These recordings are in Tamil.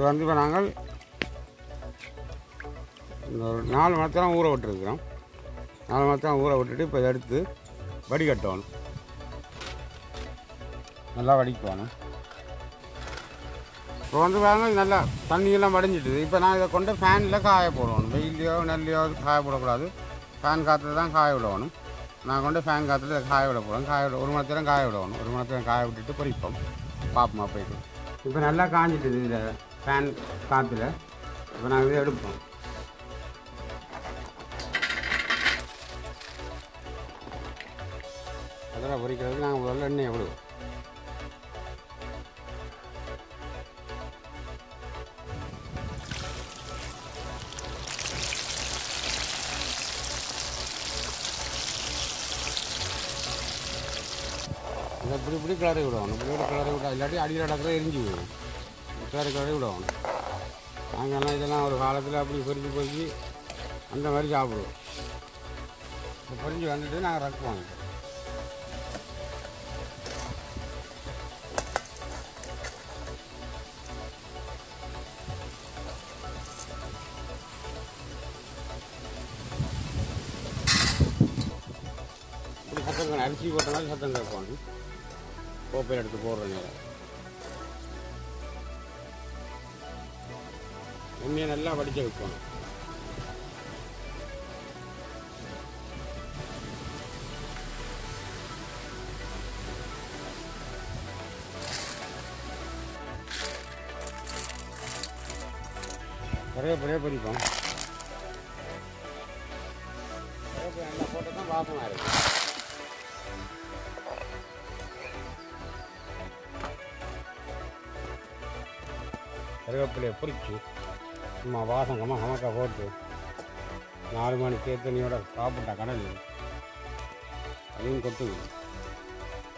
வந்து இப்போ நாங்கள் இந்த ஒரு 4 மணி நேரம் ஊற விட்டுருக்குறோம். 4 மணி நேரம் ஊற விட்டுட்டு இப்போ இதை எடுத்து வடிகட்டணும். நல்லா வடிக்கணும். இப்போ வந்து பாருங்க நல்லா தண்ணியெல்லாம் வடிஞ்சிட்டுது. இப்போ நான் இதை கொண்டு ஃபேனில் காய போடணும். வெயிலையோ நெல்லையோ காய போடக்கூடாது. ஃபேன் காற்றுல தான் காய விடணும். நான் கொண்டு ஃபேன் காற்றுல காய விட போகிறேன். காய விட 1 மணி நேரம் காய விடணும். 1 மணி நேரம் காய விட்டுட்டு பொரிப்போம். பார்ப்போம் போய்ட்டு. இப்போ நல்லா காஞ்சிட்டுது இதில் ஃபேன் காற்றுல. இப்போ நாங்கள் இதை எடுப்போம். அதெல்லாம் பொரிக்கிறதுக்கு நாங்கள் முதல்ல எண்ணெய் விடுவோம். இதை இப்படி கிளறி விடணும். இப்படி கிளறி விட்டா இல்லாட்டி அடியில் இடத்துல எரிஞ்சு போயிடும். கிளறி விடணும். நாங்கள்லாம் இதெல்லாம் ஒரு காலத்தில் அப்படி பொறிச்சு அந்த மாதிரி சாப்பிடுவோம். இப்போ பொறிஞ்சு வந்துட்டு நாங்கள் ரக்குவோம். இப்படி சத்தம் அரிசி போட்டனால சத்தம் கேட்பாங்க. கோப்பையில் எடுத்து போடுற நேரம் எண்ணெயை நல்லா வடிக்க வைக்கணும். கருவேப்பிலையே பொரிப்போம். கருவேப்பிலை நல்லா போட்டு தான் வாசமாக இருக்கும். கருவேப்பிலையை பொரிச்சு சும்மா வாசம் கமக்கா போட்டு 4 மணிக்கு தண்ணியோட சாப்பிட்டா கடல் அதையும் கொட்டுது.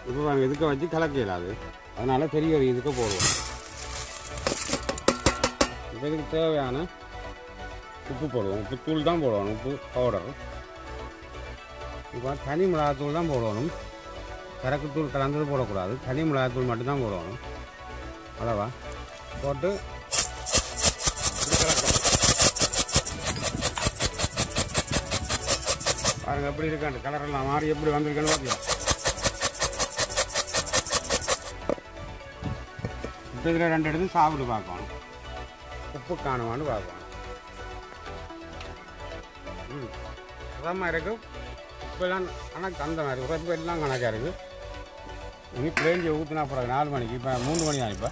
இப்போ நாங்கள் இதுக்க வச்சு கலக்க இயலாது. அதனால் பெரிய ஒரு இதுக்கு போடுவோம். இப்போ இதுக்கு தேவையான உப்பு போடுவோம். உப்பு தூள் தான் போடணும். உப்பு பவுடர். இப்போ தனி மிளகாத்தூள் தான் போடணும். கறக்குத்தூள் கலந்தது போடக்கூடாது. தனி மிளகாத்தூள் மட்டும்தான் போடணும். அளவா போட்டு பாருங்க எப்படி இருக்காண்டு கலரெல்லாம் மாறி எப்படி வந்திருக்கேன்னு பார்க்கலாம். இப்போ இதில் 2 எடுத்து சாப்பிட்டு பார்க்கணும். உப்பு காணுமான்னு பார்க்கணும். சுகமாக இருக்குது. இப்போலாம் கணக்கு அந்த மாதிரி உப்பு எல்லாம் கணக்காக இருக்குது. இனி பிளேஞ்சி ஊற்றினா போகிறாங்க 4 மணிக்கு. இப்போ 3 மணி தான். இப்போ